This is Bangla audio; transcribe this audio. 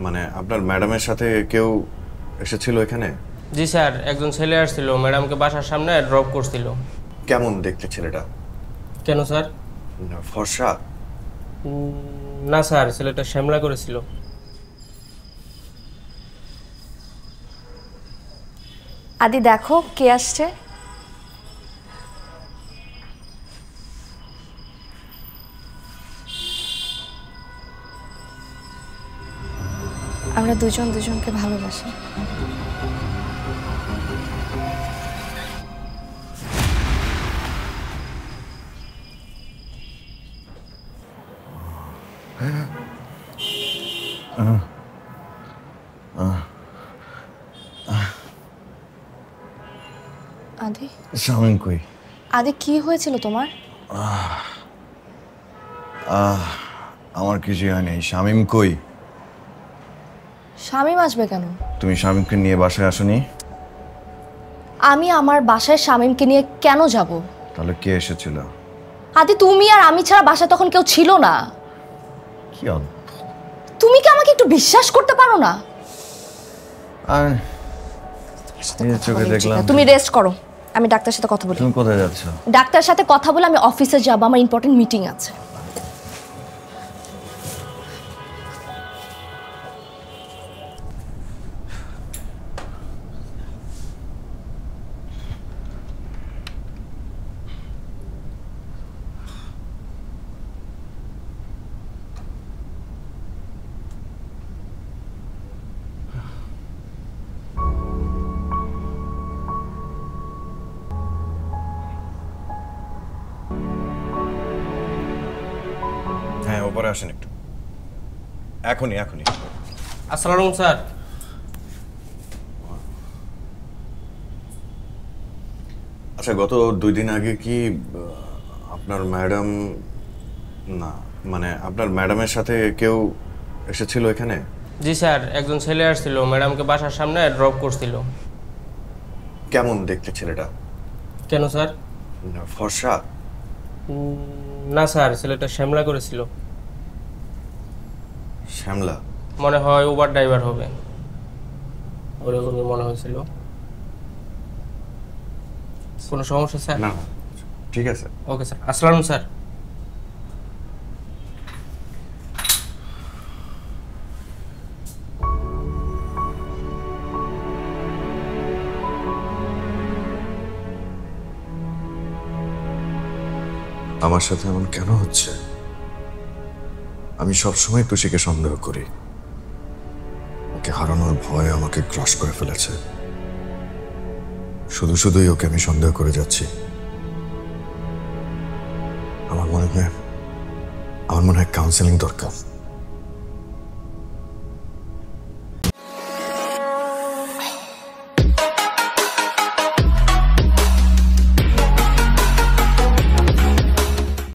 মানে আপনার ম্যাডামের সাথে কেউ এসেছিল এখানে? জি স্যার, একজন ছেলে আসছিল, ম্যাডামকে বাসার সামনে ড্রপ করছিল। কেমন দেখতে ছেলেটা? কেন স্যার? ফর্সা? না স্যার, ছেলেটা শ্যামলা করেছিল। আদি দেখো কে আসছে। আমরা দুজন দুজনকে ভালোবাসি। আদি, শামিম কই? আদি কি হয়েছিল তোমার? আমার কিছু হয়নি। শামিম কই? শামিম আসবে কেন? তুমি শামিমকে নিয়ে বাসায় আসোনি? আমি আমার বাসায় শামিমকে নিয়ে কেন যাব? তাহলে কে এসেছিল? আদি তুমি আর আমি ছাড়া বাসায় তখন কেউ ছিল না। কি তুমি কি আমাকে একটু বিশ্বাস করতে পারো না? আর নিজের চোখে দেখলাম। তুমি রেস্ট করো, আমি ডাক্তারের সাথে কথা বলি। তুমি কোথায় যাচ্ছ? ডাক্তারের সাথে কথা বলে আমি অফিসে যাব, আমার ইম্পর্টেন্ট মিটিং আছে। হ্যাঁ, ওপরে আসেন একটু। এখনই এখনই। আসসালামু আলাইকুম স্যার। আচ্ছা, গত 2 দিন আগে কি আপনার ম্যাডাম, না মানে আপনার ম্যাডামের সাথে কেউ এসেছিল এখানে? জি স্যার, একজন ছেলে আসছিল, ম্যাডামকে বাসার সামনে ড্রপ করছিল। কেমন দেখতে ছেলেটা? কেন স্যার? ফর্সা? না স্যার, ছেলেটা শ্যামলা করেছিল। শ্যামলা? মনে হয় উবার ড্রাইভার হবে, ওরকমই মনে হয়েছিল। কোনো সমস্যা স্যার? না, ঠিক আছে। ওকে স্যার, আসসালামু স্যার। আমার সাথে এমন কেন হচ্ছে? আমি সবসময় টুসিকে সন্দেহ করি। ওকে হারানোর ভয় আমাকে ক্রাশ করে ফেলেছে। শুধু শুধুই ওকে আমি সন্দেহ করে যাচ্ছি। আমার মনে হয় কাউন্সেলিং দরকার।